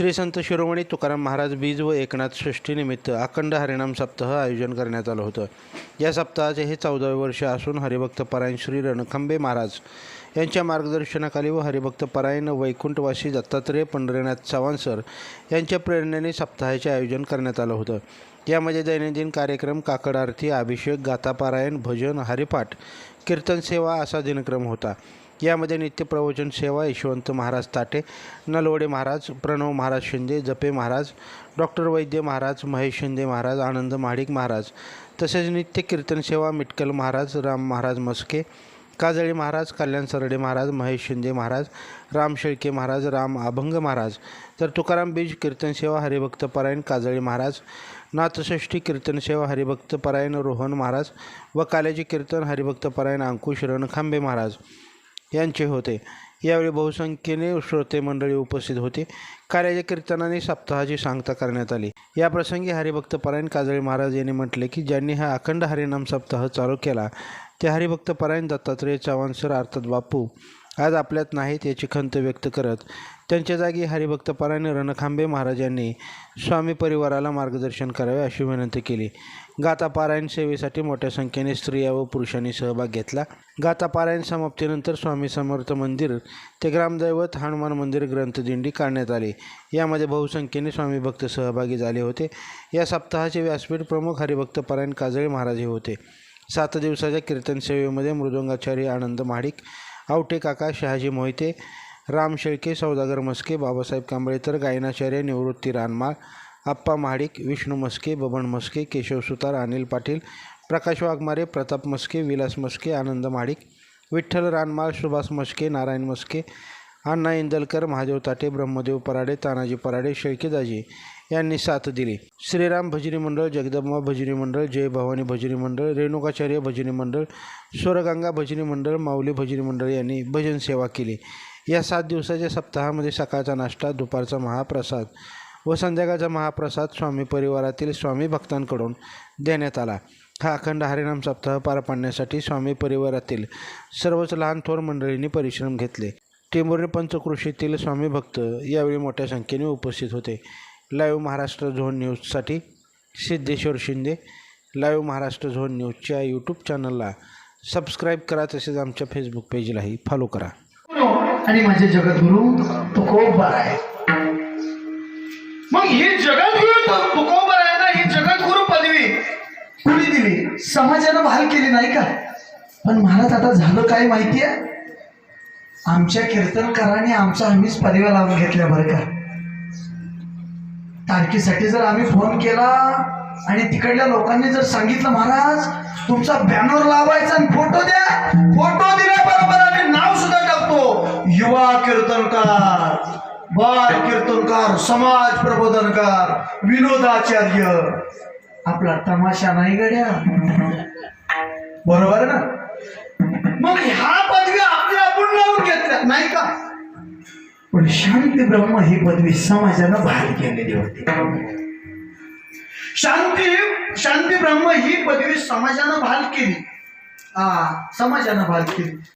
श्री संत शिरोमणी तुकाराम महाराज बीज व एकनाथ षष्ठीनिमित्त अखंड हरिनाम सप्ताह आयोजन करण्यात आलं होतं। या सप्ताहाचे हे 14वे वर्ष असून हरिभक्त परायण श्री रणखंबे महाराज यांच्या मार्गदर्शनाखाली व हरिभक्त परायण वैकुंठवासी दत्तात्रेय पंढरीनाथ चव्हाण सर यांच्या प्रेरणेने सप्ताहाचे आयोजन करण्यात आलं होतं। यामध्ये दैनंदिन कार्यक्रम, काकड आरती, अभिषेक, गाथापारायण, भजन, हरिपाठ, कीर्तन सेवा असा दिनक्रम होता। यामध्ये नित्य प्रवचन सेवा यशवंत महाराज ताटे, नलवडे महाराज, प्रणव महाराज शिंदे, जपे महाराज, डॉक्टर वैद्य महाराज, महेश शिंदे महाराज, आनंद महाडिक महाराज, तसेच नित्य कीर्तन सेवा मिटकल महाराज, राम महाराज मस्के, काजळी महाराज, कल्याण सरडे महाराज, महेश शिंदे महाराज, राम शेळके महाराज, राम अभंग महाराज, तर तुकाराम बीज कीर्तन सेवा हरिभक्त परायण काजळी महाराज, नाथषष्ठी कीर्तन सेवा हरिभक्त परायण रोहन महाराज व काल्याजी कीर्तन हरिभक्त परायण अंकुश रणखांबे महाराज यांचे होते। यावेळी बहुसंख्येने श्रोते मंडळी उपस्थित होते। कार्याच्या कीर्तनाने सप्ताहाची सांगता करण्यात आली। या प्रसंगी हरिभक्त परायण काजळी महाराज यांनी म्हटले की ज्यांनी हा अखंड हरिनाम सप्ताह चालू केला ते हरिभक्त परायण दत्तात्रेय चव्हाण सर अर्थात बापू आज आपल्यात नाहीत याची खंत व्यक्त करत त्यांच्या जागी हरिभक्त परायण रणखांबे महाराज यांनी स्वामी परिवाराला मार्गदर्शन करावे अशी विनंती केली। गाथापारायण सेवेसाठी मोठ्या संख्येने स्त्रिया व पुरुषांनी सहभाग घेतला। गाथापारायण समाप्तीनंतर स्वामी समर्थ मंदिर ते ग्रामदैवत हनुमान मंदिर ग्रंथदिंडी काढण्यात आली। यामध्ये बहुसंख्येने स्वामी भक्त सहभागी झाले होते। या सप्ताहाचे व्यासपीठ प्रमुख हरिभक्त परायण काजळी महाराज हे होते। 7 दिवसाच्या कीर्तन सेवेमध्ये मृदंगाचार्य आनंद महाडिक, आवटे काका, शहाजी मोहिते, राम शेळके, सौदागर मस्के, बाबासाहेब कांबळे, तर गायनाचार्य निवृत्ती रानमाळ, आप्पा महाडिक, विष्णू मस्के, बबन मस्के, केशव सुतार, अनिल पाटील, प्रकाश वाघमारे, प्रताप मस्के, विलास मस्के, आनंद महाडिक, विठ्ठल रानमाळ, सुभाष मस्के, नारायण मस्के, अण्णा इंदलकर, महादेव ताटे, ब्रह्मदेव पराडे, तानाजी पराडे, शेळकेदाजी यांनी साथ दिली। श्रीराम भजनी मंडळ, जगदंबा भजनी मंडळ, जय भवानी भजनी मंडळ, रेणुकाचार्य भजनी मंडळ, स्वरगंगा भजनी मंडळ, माऊली भजनी मंडळ यांनी भजन सेवा केली। या 7 दिवसाच्या सप्ताहामध्ये सकाळचा नाश्ता, दुपारचा महाप्रसाद व संध्याकाळचा महाप्रसाद स्वामी परिवारातील स्वामी भक्तांकडून देण्यात आला। हा अखंड हरिनाम सप्ताह पार पाडण्यासाठी स्वामी परिवारातील सर्वच लहान थोर मंडळींनी परिश्रम घेतले। टेंभुर्णी पंचक्रोशीतील स्वामी भक्त यावेळी मोठ्या संख्येने उपस्थित होते। लाईव्ह महाराष्ट्र झोन न्यूजसाठी सिद्धेश्वर शिंदे। लाईव्ह महाराष्ट्र झोन न्यूजच्या यूट्यूब चॅनलला सबस्क्राईब करा, तसेच आमच्या फेसबुक पेजलाही फॉलो करा। आणि माझे जगद्गुरु तुकोबा आहे। मग ही जगद्गुरु तुकोबा आहे ना, ही जगद्गुरु पदवी कुणी दिली? समाजानं बहाल केली नाही का? पण महाराज आता झालं काय माहितीये, आमच्या कीर्तनकारांनी आम्हीच पदव्या लावून घेतल्या बरं का। तारखेसाठी जर आम्ही फोन केला आणि तिकडल्या लोकांनी जर सांगितलं महाराज तुमचा बॅनर लावायचा आणि फोटो द्या, फोटो दिल्याबरोबर आम्ही नाव सुद्धा टाकतो, युवा कीर्तनकार, बाल कीर्तनकार, समाज प्रबोधनकार, विनोदाचार्य। आपला तमाशा नाही गड्या, बरोबर ना? मग ह्या पदवी आपल्या आपण लावून घेतल्या नाही का? पण शांती ब्रह्म ही पदवी समाजानं बाहेर केलेली होती। शांती ब्रह्म ही पदवी समाजानं बहाल केली, समाजानं बहाल केली।